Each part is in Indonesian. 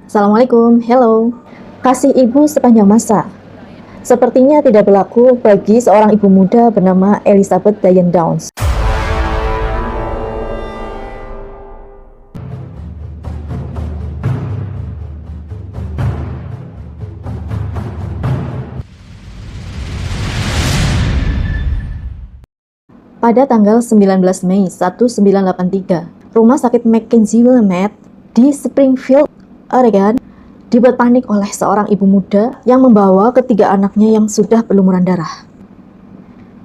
Assalamualaikum, hello. Kasih ibu sepanjang masa. Sepertinya tidak berlaku bagi seorang ibu muda bernama Elizabeth Diane Downs. Pada tanggal 19 Mei 1983, Rumah Sakit Mackenzie Wilmette di Springfield, Oregon, dibuat panik oleh seorang ibu muda yang membawa ketiga anaknya yang sudah berlumuran darah.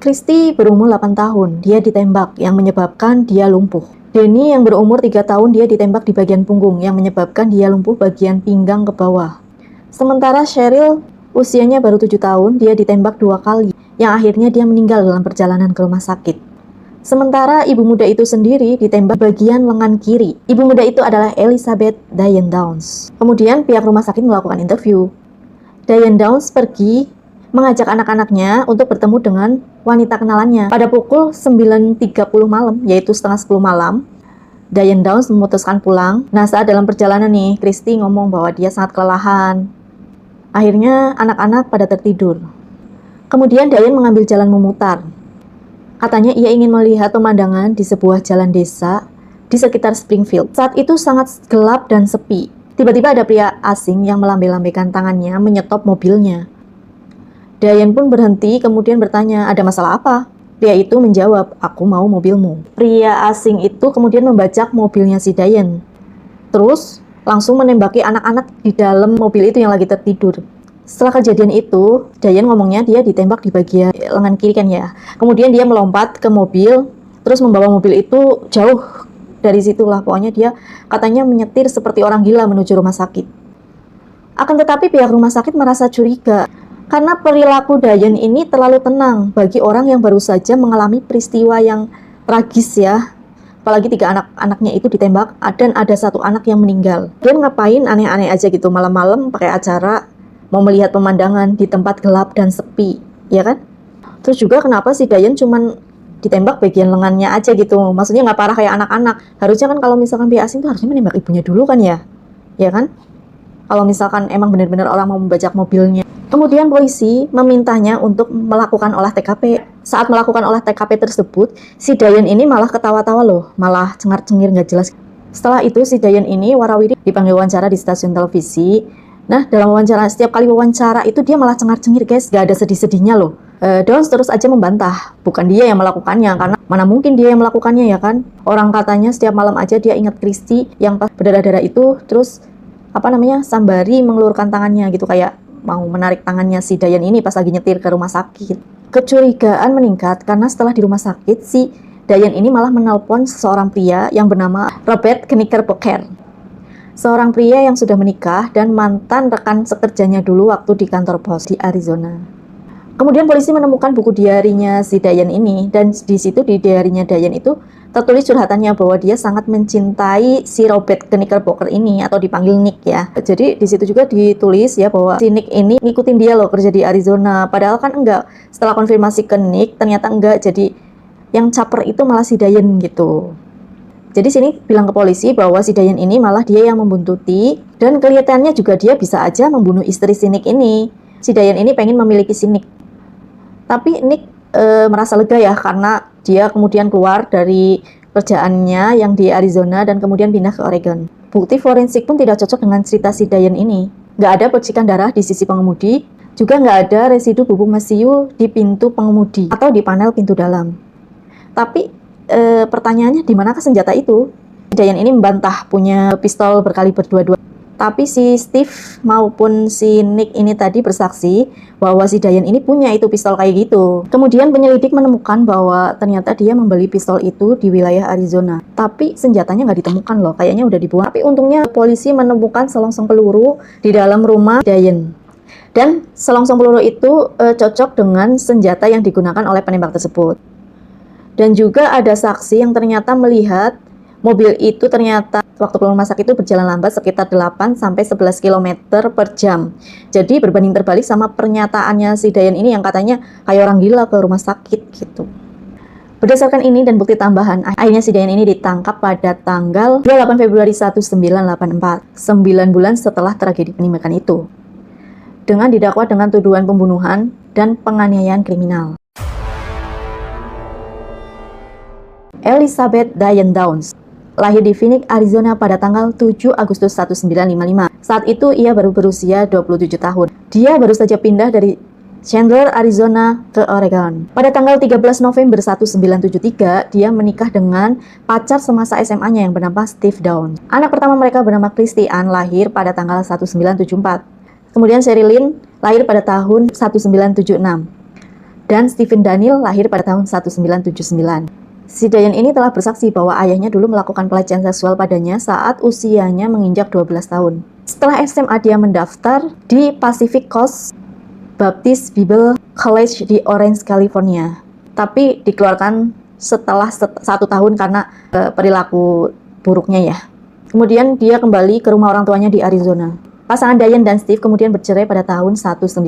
Christy berumur 8 tahun, dia ditembak yang menyebabkan dia lumpuh. Denny yang berumur 3 tahun, dia ditembak di bagian punggung yang menyebabkan dia lumpuh bagian pinggang ke bawah. Sementara Cheryl usianya baru 7 tahun, dia ditembak 2 kali, yang akhirnya dia meninggal dalam perjalanan ke rumah sakit. Sementara ibu muda itu sendiri ditembak bagian lengan kiri. Ibu muda itu adalah Elizabeth Diane Downs. Kemudian pihak rumah sakit melakukan interview. Diane Downs pergi mengajak anak-anaknya untuk bertemu dengan wanita kenalannya. Pada pukul 9.30 malam, yaitu setengah 10 malam, Diane Downs memutuskan pulang. Nah, saat dalam perjalanan nih, Christy ngomong bahwa dia sangat kelelahan. Akhirnya anak-anak pada tertidur. Kemudian Diane mengambil jalan memutar. Katanya ia ingin melihat pemandangan di sebuah jalan desa di sekitar Springfield. Saat itu sangat gelap dan sepi. Tiba-tiba ada pria asing yang melambai-lambaikan tangannya menyetop mobilnya. Diane pun berhenti kemudian bertanya, ada masalah apa? Pria itu menjawab, aku mau mobilmu. Pria asing itu kemudian membajak mobilnya si Diane. Terus langsung menembaki anak-anak di dalam mobil itu yang lagi tertidur. Setelah kejadian itu, Diane ngomongnya dia ditembak di bagian lengan kiri kan ya. Kemudian dia melompat ke mobil, terus membawa mobil itu jauh dari situlah. Pokoknya dia katanya menyetir seperti orang gila menuju rumah sakit. Akan tetapi pihak rumah sakit merasa curiga, karena perilaku Diane ini terlalu tenang bagi orang yang baru saja mengalami peristiwa yang tragis ya. Apalagi 3 anak-anaknya itu ditembak dan ada 1 anak yang meninggal. Dia ngapain aneh-aneh aja gitu malam-malam pakai acara mau melihat pemandangan di tempat gelap dan sepi, ya kan? Terus juga kenapa si Diane cuman ditembak bagian lengannya aja gitu? Maksudnya nggak parah kayak anak-anak. Harusnya kan kalau misalkan pihak asing tuh harusnya menembak ibunya dulu kan ya? Ya kan? Kalau misalkan emang benar-benar orang mau membajak mobilnya. Kemudian polisi memintanya untuk melakukan olah TKP. Saat melakukan olah TKP tersebut, si Diane ini malah ketawa-tawa loh, malah cengar-cengir nggak jelas. Setelah itu si Diane ini warawiri dipanggil wawancara di stasiun televisi. Nah, dalam wawancara, setiap kali wawancara itu dia malah cengar-cengir guys, gak ada sedih-sedihnya loh. Downs terus aja membantah, bukan dia yang melakukannya, karena mana mungkin dia yang melakukannya ya kan. Orang katanya setiap malam aja dia ingat Christy yang pas berdarah-darah itu, terus sambari mengelurkan tangannya gitu, kayak mau menarik tangannya si Diane ini pas lagi nyetir ke rumah sakit. Kecurigaan meningkat karena setelah di rumah sakit, si Diane ini malah menelpon seseorang pria yang bernama Robert Knickerbocker. Seorang pria yang sudah menikah dan mantan rekan sekerjanya dulu waktu di kantor pos di Arizona. Kemudian polisi menemukan buku diarinya si Diane ini, dan di situ di diarinya Diane itu tertulis curhatannya bahwa dia sangat mencintai si Robert Knickerbocker ini, atau dipanggil Nick ya. Jadi di situ juga ditulis ya bahwa si Nick ini ngikutin dia loh kerja di Arizona, padahal kan enggak. Setelah konfirmasi ke Nick ternyata enggak, jadi yang caper itu malah si Diane gitu. Jadi sini bilang ke polisi bahwa si Diane ini malah dia yang membuntuti, dan kelihatannya juga dia bisa aja membunuh istri si Nick ini. Si Diane ini pengen memiliki si Nick. Tapi Nick merasa lega ya karena dia kemudian keluar dari kerjaannya yang di Arizona dan kemudian pindah ke Oregon. Bukti forensik pun tidak cocok dengan cerita si Diane ini. Nggak ada percikan darah di sisi pengemudi, juga nggak ada residu bubuk mesiu di pintu pengemudi atau di panel pintu dalam. Tapi pertanyaannya di manakah senjata itu? Diane ini membantah punya pistol berkaliber 22. Tapi si Steve maupun si Nick ini tadi bersaksi bahwa si Diane ini punya itu pistol kayak gitu. Kemudian penyelidik menemukan bahwa ternyata dia membeli pistol itu di wilayah Arizona. Tapi senjatanya nggak ditemukan loh, kayaknya udah dibuang. Tapi untungnya polisi menemukan selongsong peluru di dalam rumah Diane. Dan selongsong peluru itu cocok dengan senjata yang digunakan oleh penembak tersebut. Dan juga ada saksi yang ternyata melihat mobil itu ternyata waktu ke rumah sakit itu berjalan lambat sekitar 8 sampai 11 km per jam. Jadi berbanding terbalik sama pernyataannya si Diane ini yang katanya kayak orang gila ke rumah sakit gitu. Berdasarkan ini dan bukti tambahan, akhirnya si Dayan ini ditangkap pada tanggal 28 Februari 1984, 9 bulan setelah tragedi penembakan itu, dengan didakwa dengan tuduhan pembunuhan dan penganiayaan kriminal. Elizabeth Dayan Downs lahir di Phoenix, Arizona pada tanggal 7 Agustus 1955. Saat itu ia baru berusia 27 tahun. Dia baru saja pindah dari Chandler, Arizona ke Oregon. Pada tanggal 13 November 1973, dia menikah dengan pacar semasa SMA-nya yang bernama Steve Downs. Anak pertama mereka bernama Christy Ann lahir pada tanggal 1974. Kemudian Sherilyn lahir pada tahun 1976. Dan Stephen Daniel lahir pada tahun 1979. Si Dayan ini telah bersaksi bahwa ayahnya dulu melakukan pelecehan seksual padanya saat usianya menginjak 12 tahun. Setelah SMA, dia mendaftar di Pacific Coast Baptist Bible College di Orange, California. Tapi dikeluarkan setelah 1 tahun karena perilaku buruknya ya. Kemudian dia kembali ke rumah orang tuanya di Arizona. Pasangan Dayan dan Steve kemudian bercerai pada tahun 1980.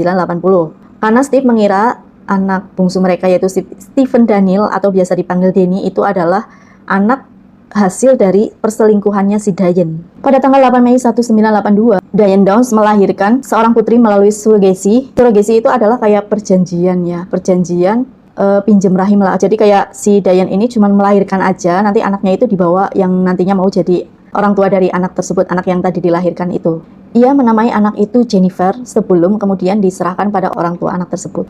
Karena Steve mengira anak bungsu mereka yaitu Stephen Daniel atau biasa dipanggil Denny itu adalah anak hasil dari perselingkuhannya si Dayan. Pada tanggal 8 Mei 1982, Dayan Downs melahirkan seorang putri melalui surrogasi. Surrogasi itu adalah kayak perjanjian ya, perjanjian pinjam rahim lah. Jadi kayak si Dayan ini cuma melahirkan aja, nanti anaknya itu dibawa yang nantinya mau jadi orang tua dari anak tersebut, anak yang tadi dilahirkan itu. Ia menamai anak itu Jennifer sebelum kemudian diserahkan pada orang tua anak tersebut.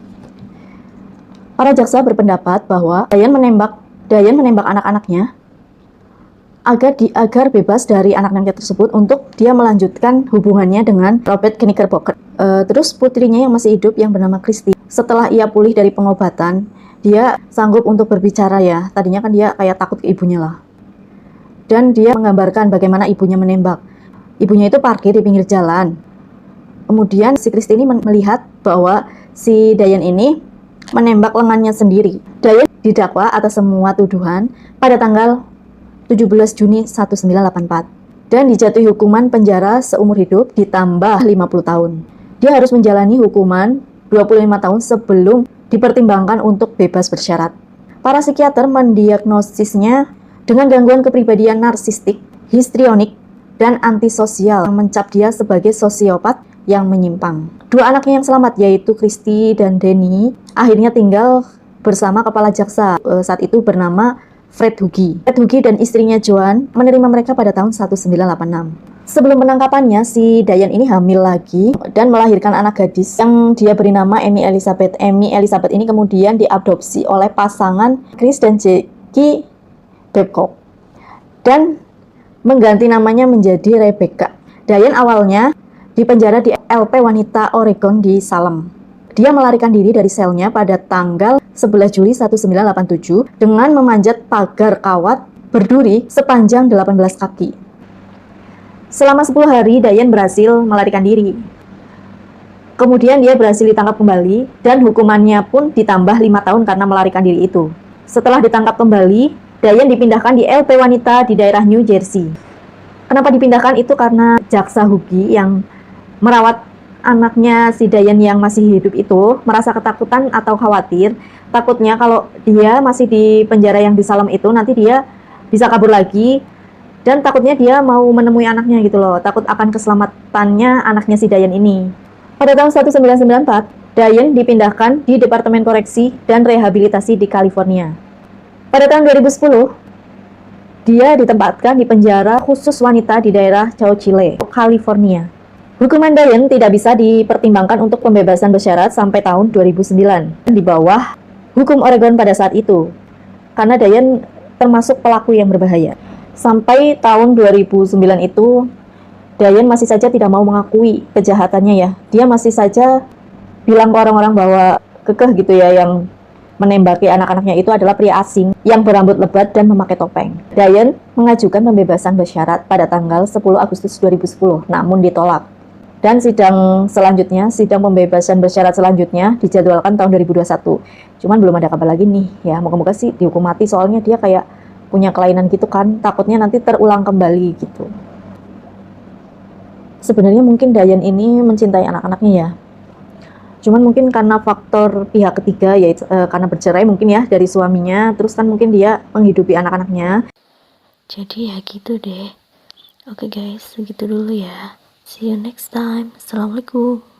Para jaksa berpendapat bahwa Dayan menembak anak-anaknya agar bebas dari anak-anaknya tersebut untuk dia melanjutkan hubungannya dengan Robert Knickerbocker. Terus putrinya yang masih hidup yang bernama Christy, setelah ia pulih dari pengobatan, dia sanggup untuk berbicara ya. Tadinya kan dia kayak takut ke ibunya lah. Dan dia menggambarkan bagaimana ibunya menembak. Ibunya itu parkir di pinggir jalan. Kemudian si Christy ini melihat bahwa si Dayan ini menembak lengannya sendiri. Dayan didakwa atas semua tuduhan pada tanggal 17 Juni 1984 dan dijatuhi hukuman penjara seumur hidup ditambah 50 tahun. Dia harus menjalani hukuman 25 tahun sebelum dipertimbangkan untuk bebas bersyarat. Para psikiater mendiagnosisnya dengan gangguan kepribadian narsistik, histrionik, dan antisosial yang mencap dia sebagai sosiopat yang menyimpang. Dua anaknya yang selamat yaitu Christy dan Denny akhirnya tinggal bersama kepala jaksa saat itu bernama Fred Hugi. Fred Hugi dan istrinya Joan menerima mereka pada tahun 1986. Sebelum penangkapannya, si Dayan ini hamil lagi dan melahirkan anak gadis yang dia beri nama Amy Elizabeth. Amy Elizabeth ini kemudian diadopsi oleh pasangan Chris dan Jackie Babcock dan mengganti namanya menjadi Rebecca. Dayan awalnya dipenjara di LP Wanita Oregon di Salem. Dia melarikan diri dari selnya pada tanggal 11 Juli 1987 dengan memanjat pagar kawat berduri sepanjang 18 kaki. Selama 10 hari, Dayan berhasil melarikan diri. Kemudian dia berhasil ditangkap kembali dan hukumannya pun ditambah 5 tahun karena melarikan diri itu. Setelah ditangkap kembali, Dayan dipindahkan di LP Wanita di daerah New Jersey. Kenapa dipindahkan? Itu karena jaksa Hugi yang merawat anaknya si Dayan yang masih hidup itu merasa ketakutan atau khawatir, takutnya kalau dia masih di penjara yang di Salem itu nanti dia bisa kabur lagi dan takutnya dia mau menemui anaknya gitu loh, takut akan keselamatannya anaknya si Dayan ini. Pada tahun 1994, Dayan dipindahkan di Departemen Koreksi dan Rehabilitasi di California. Pada tahun 2010, dia ditempatkan di penjara khusus wanita di daerah Chowchile, California. Hukuman Dayan tidak bisa dipertimbangkan untuk pembebasan bersyarat sampai tahun 2009 di bawah hukum Oregon pada saat itu karena Dayan termasuk pelaku yang berbahaya. Sampai tahun 2009 itu Dayan masih saja tidak mau mengakui kejahatannya ya. Dia masih saja bilang ke orang-orang bahwa kekeh gitu ya, yang menembaki anak-anaknya itu adalah pria asing yang berambut lebat dan memakai topeng. Dayan mengajukan pembebasan bersyarat pada tanggal 10 Agustus 2010 namun ditolak. Dan sidang pembebasan bersyarat selanjutnya dijadwalkan tahun 2021. Cuman belum ada kabar lagi nih ya, moga-moga sih dihukum mati soalnya dia kayak punya kelainan gitu kan, takutnya nanti terulang kembali gitu. Sebenarnya mungkin Dayan ini mencintai anak-anaknya ya. Cuman mungkin karena faktor pihak ketiga, yaitu karena bercerai mungkin ya dari suaminya, terus kan mungkin dia menghidupi anak-anaknya. Jadi ya gitu deh. Oke guys, segitu dulu ya. See you next time. Assalamualaikum.